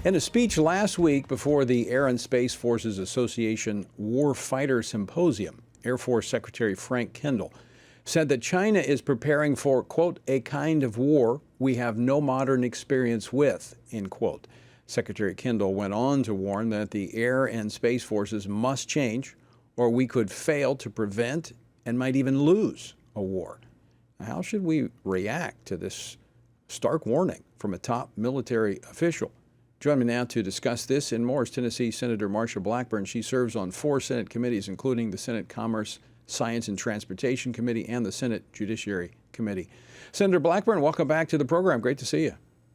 In a speech last week before the Air and Space Forces Association Warfighter Symposium, Air Force Secretary Frank Kendall said that China is preparing for, quote, a kind of war we have no modern experience with, end quote. Secretary Kendall went on to warn that the Air and Space Forces must change or we could fail to prevent and might even lose a war. How should we react to this stark warning from a top military official? Join me now to discuss this and more is Tennessee Senator Marsha Blackburn. She serves on 4 Senate committees, including the Senate Commerce, Science, and Transportation Committee and the Senate Judiciary Committee. Senator Blackburn, welcome back to the program. Great to see you.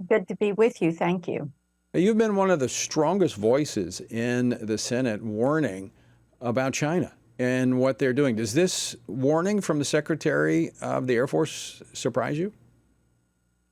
Good to be with you. Thank you. You've been one of the strongest voices in the Senate warning about China and what they're doing. Does this warning from the Secretary of the Air Force surprise you?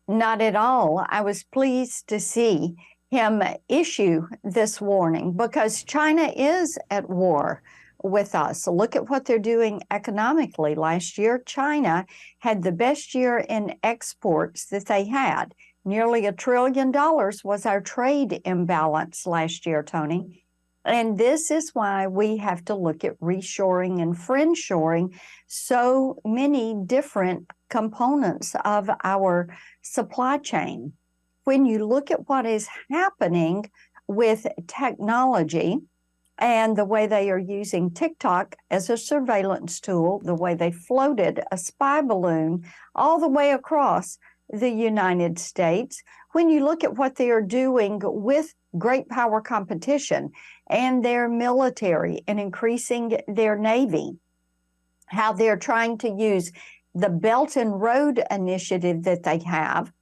Not at all. I was pleased to see him issue this warning because China is at war with us. Look at what they're doing economically. Last year, China had the best year in exports that they had. Nearly $1 trillion was our trade imbalance last year, Tony. And this is why we have to look at reshoring and friendshoring so many different components of our supply chain. When you look at what is happening with technology and the way they are using TikTok as a surveillance tool, the way they floated a spy balloon all the way across the United States, when you look at what they are doing with great power competition and their military and increasing their Navy, how they're trying to use the Belt and Road Initiative that they have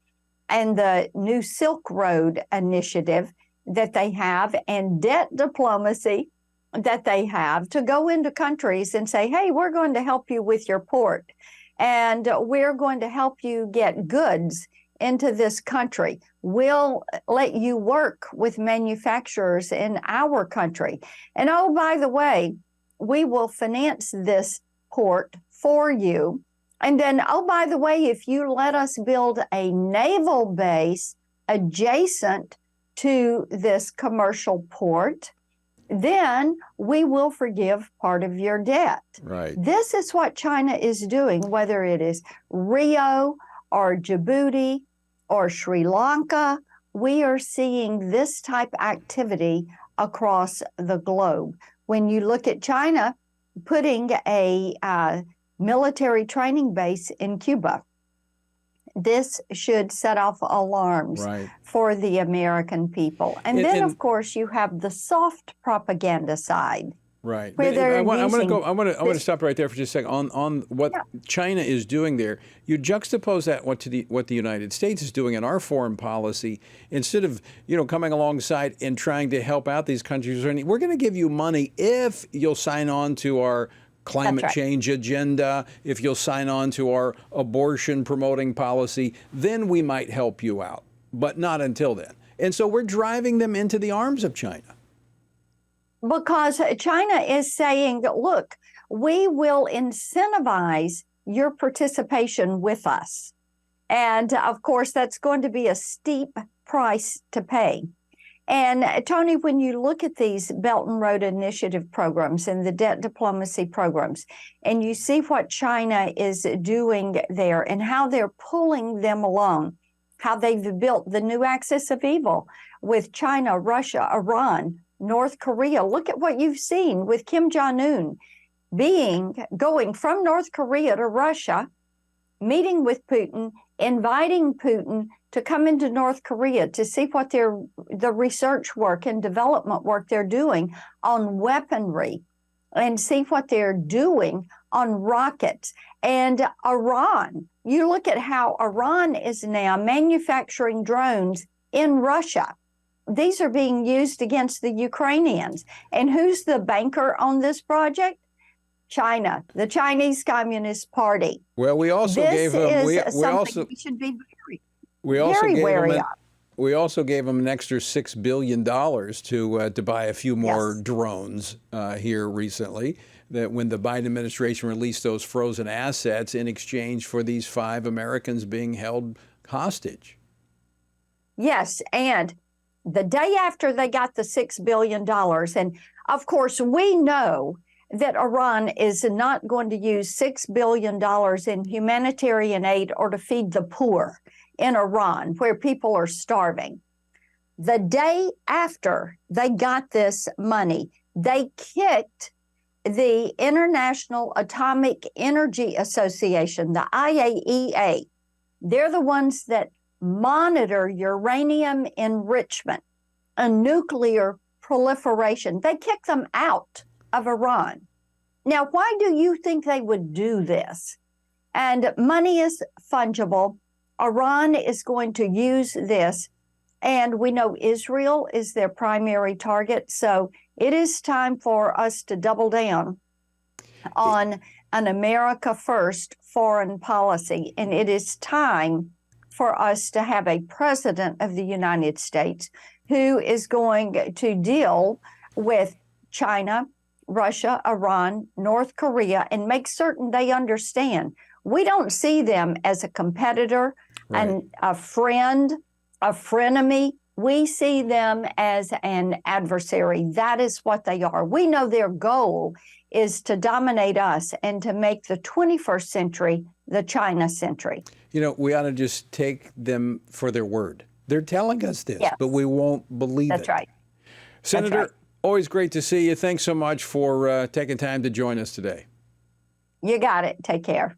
and the new Silk Road Initiative that they have and debt diplomacy that they have to go into countries and say, hey, we're going to help you with your port and we're going to help you get goods into this country. We'll let you work with manufacturers in our country. And oh, by the way, we will finance this port for you. And then, oh, by the way, if you let us build a naval base adjacent to this commercial port, then we will forgive part of your debt. Right. This is what China is doing, whether it is Rio or Djibouti or Sri Lanka. We are seeing this type activity across the globe. When you look at China putting a military training base in Cuba, this should set off alarms for the American people. And then, of course, you have the soft propaganda side. Right. I want to stop right there for just a second on what China is doing there. You juxtapose that what the United States is doing in our foreign policy. Instead of coming alongside and trying to help out these countries, we're going to give you money if you'll sign on to our climate change agenda, if you'll sign on to our abortion promoting policy, then we might help you out, but not until then. And so we're driving them into the arms of China. Because China is saying, look, we will incentivize your participation with us. And of course, that's going to be a steep price to pay. And Tony, when you look at these Belt and Road Initiative programs and the debt diplomacy programs, and you see what China is doing there and how they're pulling them along, how they've built the new axis of evil with China, Russia, Iran, North Korea. Look at what you've seen with Kim Jong-un going from North Korea to Russia, meeting with Putin, inviting Putin to come into North Korea to see what the research work and development work they're doing on weaponry and see what they're doing on rockets. And Iran, you look at how Iran is now manufacturing drones in Russia. These are being used against the Ukrainians. And who's the banker on this project? China, the Chinese Communist Party. Well, we also gave them. We should be We also gave them an extra $6 billion to buy a few more drones here recently. That when the Biden administration released those frozen assets in exchange for these 5 Americans being held hostage. Yes, and the day after they got the $6 billion. And of course, we know that Iran is not going to use $6 billion in humanitarian aid or to feed the poor in Iran, where people are starving. The day after they got this money, they kicked the International Atomic Energy Association, the IAEA. They're the ones that monitor uranium enrichment and nuclear proliferation. They kicked them out of Iran. Now, why do you think they would do this? And money is fungible. Iran is going to use this. And we know Israel is their primary target. So it is time for us to double down on an America first foreign policy. And it is time for us to have a president of the United States who is going to deal with China, Russia, Iran, North Korea, and make certain they understand. We don't see them as a competitor, Right. and a friend, a frenemy. We see them as an adversary. That is what they are. We know their goal is to dominate us and to make the 21st century the China century. You know, we ought to just take them for their word. They're telling us this, Yes. but we won't believe it. That's right. Senator, right. always great to see you. Thanks so much for taking time to join us today. You got it. Take care.